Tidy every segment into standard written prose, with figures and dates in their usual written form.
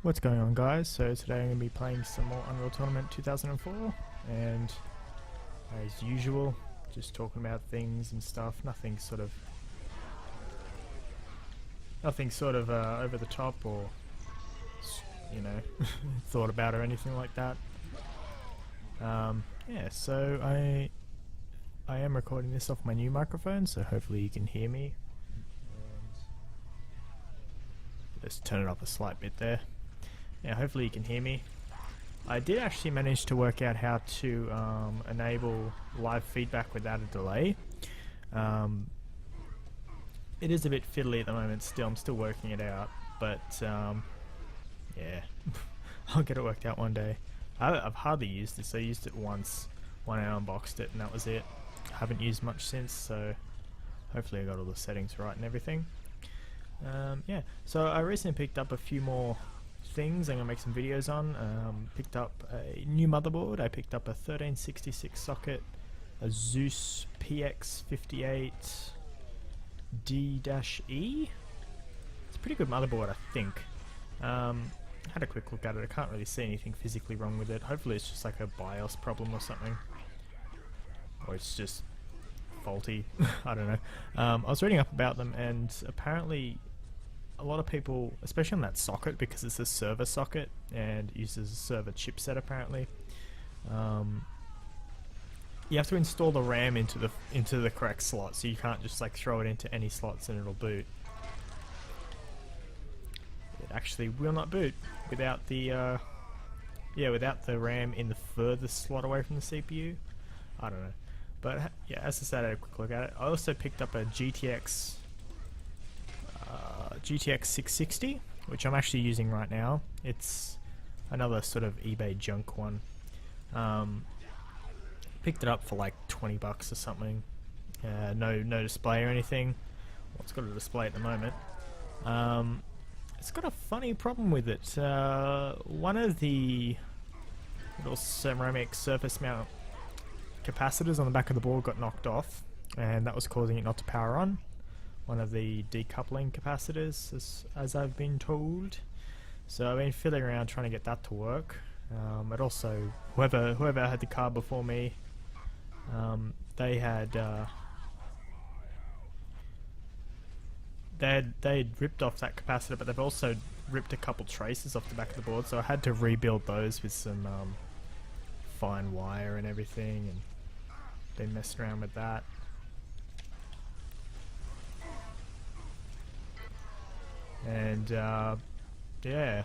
What's going on, guys? So today I'm going to be playing some more Unreal Tournament 2004, and as usual, just talking about things and stuff. Nothing sort of over the top or thought about or anything like that. Yeah, so I am recording this off my new microphone, so hopefully you can hear me. And just turn it up a slight bit there. Yeah, hopefully you can hear me. I did actually manage to work out how to enable live feedback without a delay. It is a bit fiddly at the moment still, I'm still working it out, but yeah, I'll get it worked out one day. I've hardly used this. I used it once when I unboxed it and that was it. I haven't used much since, so hopefully I got all the settings right and everything. Yeah, so I recently picked up a few more things I'm going to make some videos on. Picked up a new motherboard. I picked up a 1366 socket, a Zeus PX58D-E. It's a pretty good motherboard, I think. Had a quick look at it. I can't really see anything physically wrong with it. Hopefully it's just like a BIOS problem or something, or it's just faulty. I don't know. I was reading up about them, and apparently a lot of people, especially on that socket, because it's a server socket and uses a server chipset apparently, you have to install the RAM into the correct slot, so you can't just like throw it into any slots and it'll boot. It actually will not boot without the without the RAM in the furthest slot away from the CPU. I don't know, but yeah, as I said, I had a quick look at it. I also picked up a GTX 660, which I'm actually using right now. It's another sort of eBay junk one. Picked it up for like 20 bucks or something. No display or anything. Well, it's got a display at the moment. It's got a funny problem with it. One of the little ceramic surface mount capacitors on the back of the board got knocked off, and that was causing it not to power on. One of the decoupling capacitors, as I've been told. So I've been fiddling around trying to get that to work. But also, whoever had the card before me, they had ripped off that capacitor, but they've also ripped a couple traces off the back of the board. So I had to rebuild those with some fine wire and everything, and been messing around with that. And yeah,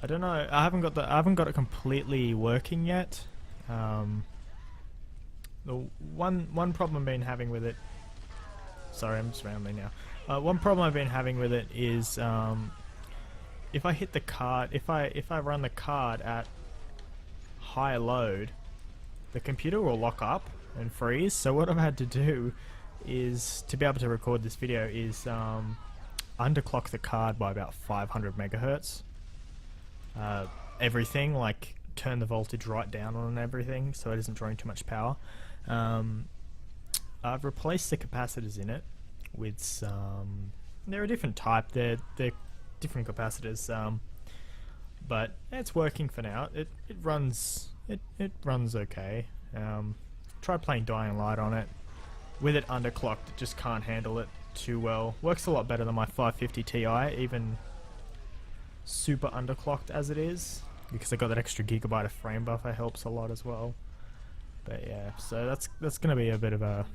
I don't know. I haven't got it completely working yet. The one problem I've been having with it. Sorry, I'm just rambling now. One problem I've been having with it is if I hit the card, if I run the card at high load, the computer will lock up and freeze. So what I've had to do is, to be able to record this video, is underclock the card by about 500 megahertz. Everything, like turn the voltage right down on everything so it isn't drawing too much power. I've replaced the capacitors in it with some, they're a different type, they're different capacitors, but it's working for now. It runs okay. Try playing Dying Light on it. With it underclocked, it just can't handle it too well. Works a lot better than my 550 Ti, even super underclocked as it is, because I got that extra gigabyte of frame buffer, helps a lot as well. But yeah, so that's gonna be a bit of a,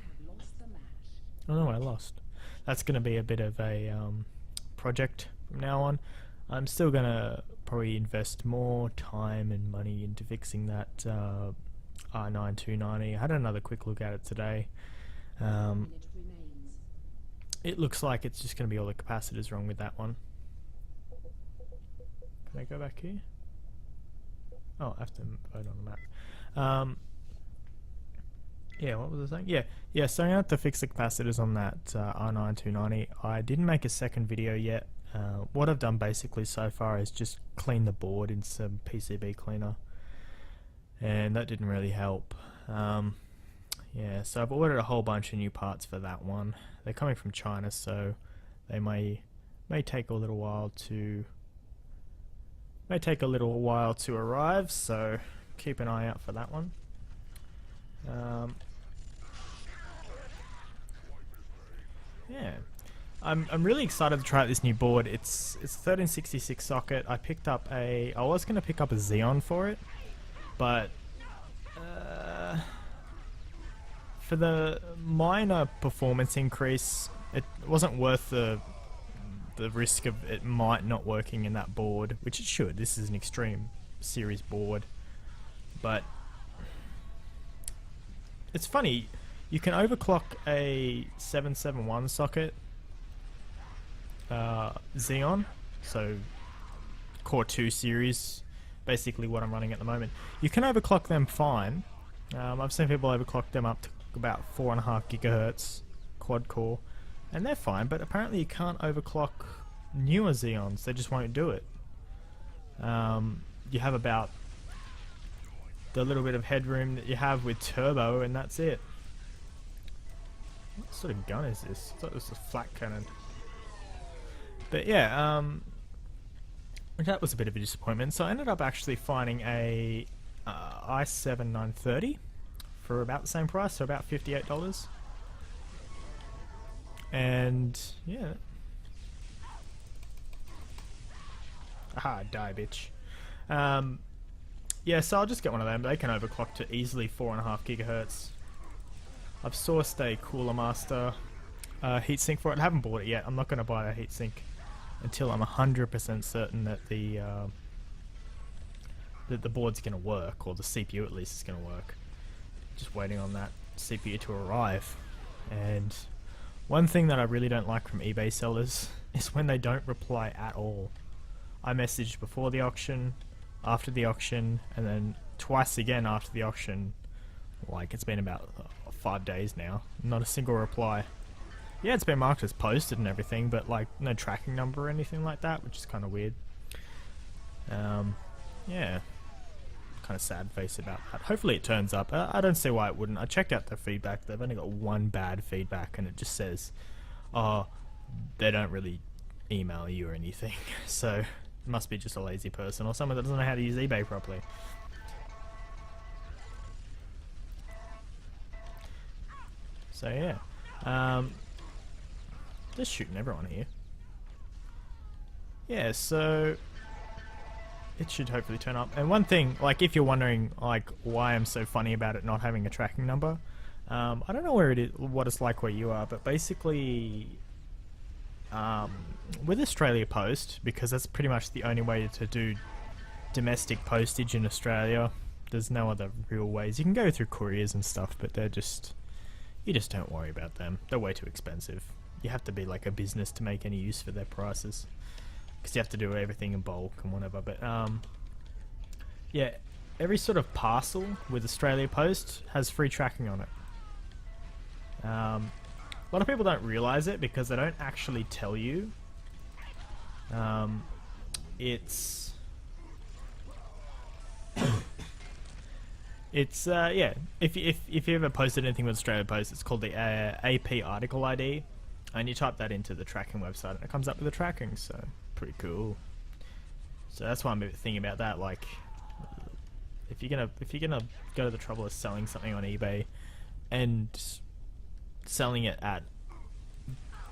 oh no, I lost. That's gonna be a bit of a project from now on. I'm still gonna probably invest more time and money into fixing that R9 290. I had another quick look at it today. It looks like it's just going to be all the capacitors wrong with that one. Can I go back here? Oh, I have to vote on the map. Yeah, what was I saying? Yeah, so I'm going to have to fix the capacitors on that R9 290. I didn't make a second video yet. What I've done basically so far is just clean the board in some PCB cleaner, and that didn't really help. Yeah, so I've ordered a whole bunch of new parts for that one. They're coming from China, so they may take a little while to May take a little while to arrive, so keep an eye out for that one. Yeah, I'm really excited to try out this new board. It's 1366 socket. I was gonna pick up a Xeon for it, but for the minor performance increase, it wasn't worth the risk of it might not working in that board, which it should. This is an Extreme Series board, but it's funny. You can overclock a 771 socket Xeon, so Core 2 series, basically what I'm running at the moment. You can overclock them fine. I've seen people overclock them up to about 4.5 gigahertz quad core, and they're fine, but apparently you can't overclock newer Xeons. They just won't do it. You have about the little bit of headroom that you have with turbo, and that's it. What sort of gun is this? I thought it was a flat cannon. But yeah, that was a bit of a disappointment. So I ended up actually finding a i7 930 for about the same price, so about $58. And yeah. Aha, die bitch. Yeah, so I'll just get one of them. They can overclock to easily 4.5 gigahertz. I've sourced a Cooler Master heatsink for it. I haven't bought it yet. I'm not going to buy a heatsink until I'm 100% certain that the board's going to work, or the CPU at least is going to work. Just waiting on that CPU to arrive. And one thing that I really don't like from eBay sellers is when they don't reply at all. I messaged before the auction, after the auction, and then twice again after the auction. Like, it's been about 5 days now. Not a single reply. Yeah, it's been marked as posted and everything, but like no tracking number or anything like that, which is kind of weird. Yeah, kind of sad face about that. Hopefully it turns up. I don't see why it wouldn't. I checked out the feedback. They've only got one bad feedback, and it just says, oh, they don't really email you or anything. So it must be just a lazy person or someone that doesn't know how to use eBay properly. So yeah, just shooting everyone here. Yeah, so it should hopefully turn up. And one thing, like, if you're wondering like why I'm so funny about it not having a tracking number, I don't know where it is, what it's like where you are, but basically, with Australia Post, because that's pretty much the only way to do domestic postage in Australia. There's no other real ways. You can go through couriers and stuff, but they're just, you just don't worry about them. They're way too expensive. You have to be like a business to make any use for their prices, because you have to do everything in bulk and whatever. But yeah, every sort of parcel with Australia Post has free tracking on it. A lot of people don't realise it because they don't actually tell you. Yeah, if you ever posted anything with Australia Post, it's called the AP article ID, and you type that into the tracking website and it comes up with the tracking, so pretty cool. So that's why I'm thinking about that. Like, if you're gonna go to the trouble of selling something on eBay and selling it at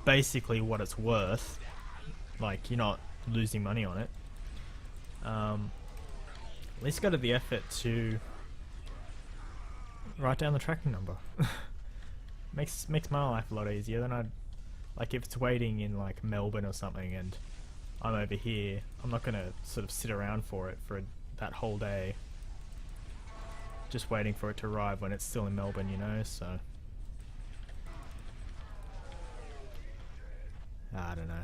basically what it's worth, like, you're not losing money on it, at least go to the effort to write down the tracking number. makes my life a lot easier. Than I'd, like, if it's waiting in like Melbourne or something and I'm over here, I'm not gonna sort of sit around for it for that whole day just waiting for it to arrive when it's still in Melbourne, you know. So I don't know,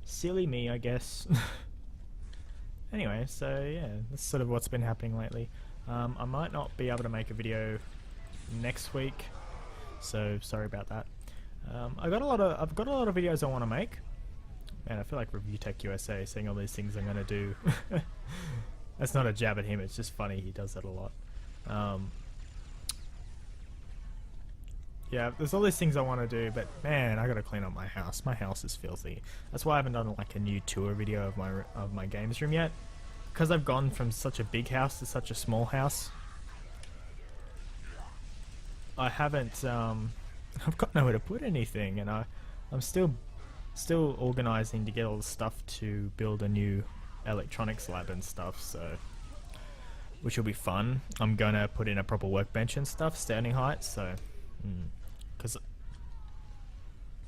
silly me, I guess. Anyway, so yeah, that's sort of what's been happening lately. I might not be able to make a video next week, so sorry about that. I've got a lot of videos I want to make, and I feel like Review Tech USA saying all these things I'm gonna do. That's not a jab at him, it's just funny, he does that a lot. yeah, there's all these things I want to do, but man, I gotta clean up my house. My house is filthy. That's why I haven't done like a new tour video of my games room yet, because I've gone from such a big house to such a small house. I haven't I've got nowhere to put anything, and I'm still organizing to get all the stuff to build a new electronics lab and stuff, so which will be fun. I'm gonna put in a proper workbench and stuff, standing height, so because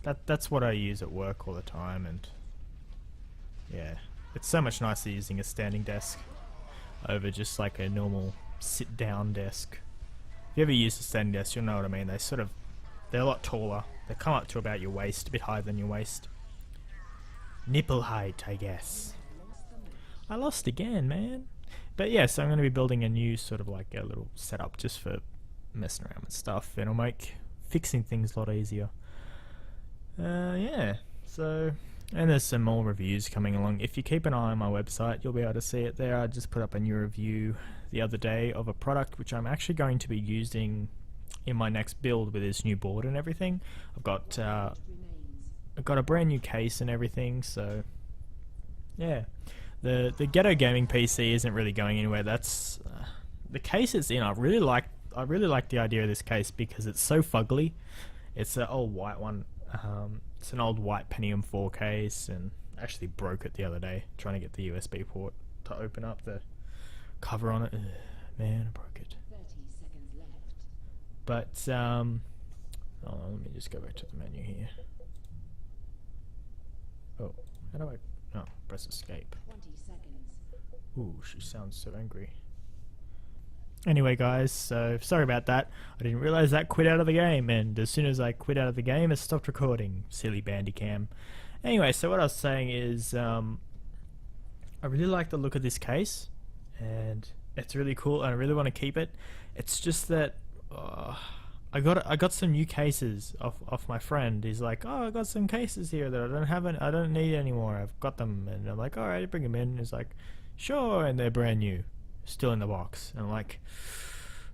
that's what I use at work all the time, and yeah, it's so much nicer using a standing desk over just like a normal sit down desk. If you ever use a standing desk, you'll know what I mean. They're a lot taller. They come up to about your waist, a bit higher than your waist. Nipple height, I guess. I lost again, man. But yeah, so I'm going to be building a new sort of like a little setup just for messing around with stuff. It'll make fixing things a lot easier. Yeah, so... And there's some more reviews coming along. If you keep an eye on my website, you'll be able to see it there. I just put up a new review the other day of a product which I'm actually going to be using in my next build with this new board and everything. I've got a brand new case and everything, so yeah. The GhettoGaming PC isn't really going anywhere. That's the case it's in. I really like the idea of this case because it's so fugly. It's an old white one. It's an old white Pentium 4 case, and actually broke it the other day trying to get the USB port to open up the cover on it. Ugh, man, I broke it. 30 seconds left. But hold on, let me just go back to the menu here. Oh, how do I? Oh, press escape. 20 seconds. Ooh, she sounds so angry. Anyway, guys, so sorry about that. I didn't realize that quit out of the game, and as soon as I quit out of the game, it stopped recording. Silly Bandicam. Anyway, so what I was saying is, I really like the look of this case, and it's really cool, and I really want to keep it. It's just that I got some new cases off my friend. He's like, oh, I got some cases here that I don't need anymore. I've got them, and I'm like, all right, bring them in. And he's like, sure, and they're brand new. Still in the box, and I'm like,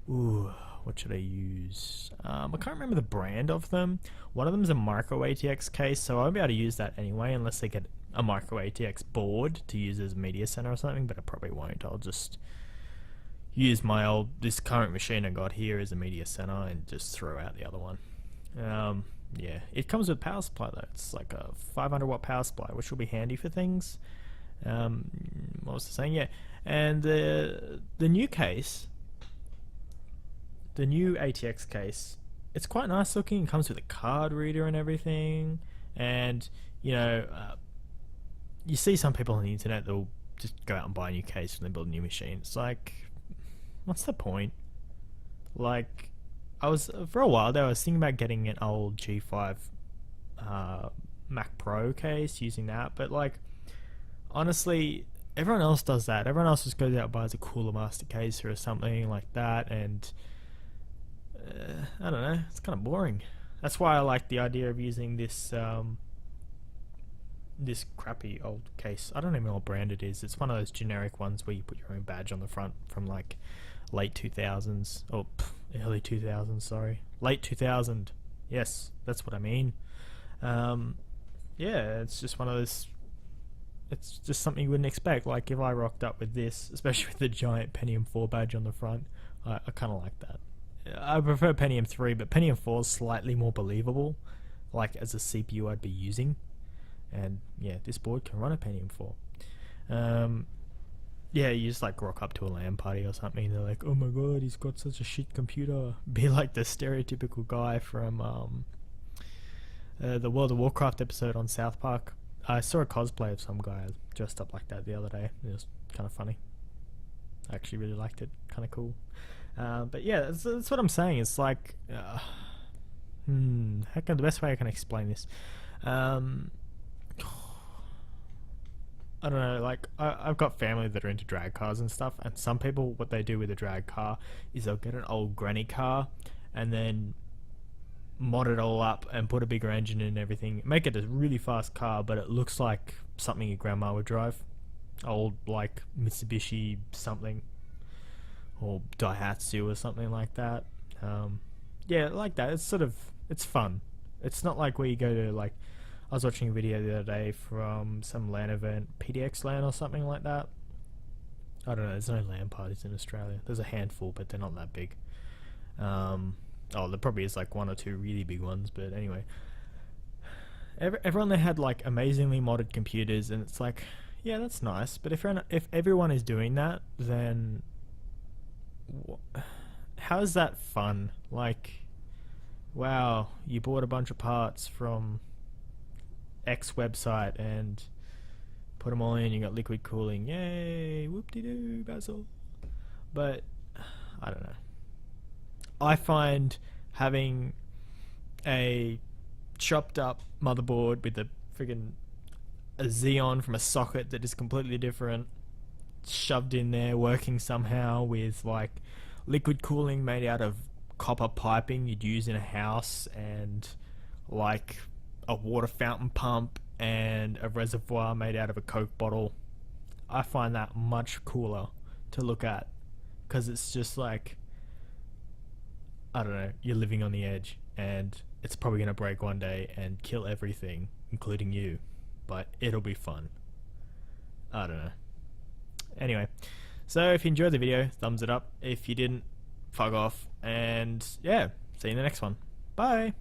ooh, what should I use? I can't remember the brand of them. One of them is a micro ATX case, so I won't be able to use that anyway unless they get a micro ATX board to use as media center or something, but I probably won't. I'll just use this current machine I got here as a media center and just throw out the other one. Yeah, it comes with power supply though. It's like a 500 watt power supply, which will be handy for things. What was I saying? Yeah, and the new case, the new ATX case, it's quite nice looking. It comes with a card reader and everything, and you know, you see some people on the internet that'll just go out and buy a new case when they build a new machine. It's like, what's the point? Like, for a while there, I was thinking about getting an old G5 Mac Pro case, using that, but like, honestly, everyone else does that. Everyone else just goes out and buys a Cooler Master case or something like that, and I don't know, it's kind of boring. That's why I like the idea of using this this crappy old case. I don't even know what brand it is. It's one of those generic ones where you put your own badge on the front from like late 2000s. Oh, early 2000s, sorry. Late 2000. Yes, that's what I mean. Yeah, it's just one of those... It's just something you wouldn't expect. Like, if I rocked up with this, especially with the giant Pentium 4 badge on the front, I kind of like that. I prefer Pentium 3, but Pentium 4 is slightly more believable, like as a CPU I'd be using. And yeah, this board can run a Pentium 4. Yeah, you just like rock up to a LAN party or something, they're like, oh my god, he's got such a shit computer. Be like the stereotypical guy from the World of Warcraft episode on South Park. I saw a cosplay of some guy dressed up like that the other day. It was kind of funny. I actually really liked it. Kind of cool. But yeah, that's what I'm saying. It's like, the best way I can explain this. I don't know, like, I've got family that are into drag cars and stuff, and some people, what they do with a drag car is they'll get an old granny car and then mod it all up and put a bigger engine in and everything, make it a really fast car, but it looks like something your grandma would drive. Old, like, Mitsubishi something, or Daihatsu or something like that. Yeah, like that. It's sort of, It's fun. It's not like where you go to, like, I was watching a video the other day from some LAN event, PDX LAN or something like that. I don't know, there's no LAN parties in Australia. There's a handful, but they're not that big. Oh, there probably is like one or two really big ones, but anyway. Everyone there had like amazingly modded computers, and it's like, yeah, that's nice, but if everyone is doing that, then how is that fun? Like, wow, you bought a bunch of parts from X website and put them all in, you got liquid cooling, yay, whoop-de-doo, Basil. But, I don't know. I find having a chopped up motherboard with a friggin' a Xeon from a socket that is completely different shoved in there, working somehow with like liquid cooling made out of copper piping you'd use in a house, and like a water fountain pump and a reservoir made out of a Coke bottle. I find that much cooler to look at, because it's just like, I don't know, you're living on the edge and it's probably going to break one day and kill everything, including you, but it'll be fun. I don't know. Anyway, so if you enjoyed the video, thumbs it up. If you didn't, fuck off. And yeah, see you in the next one. Bye.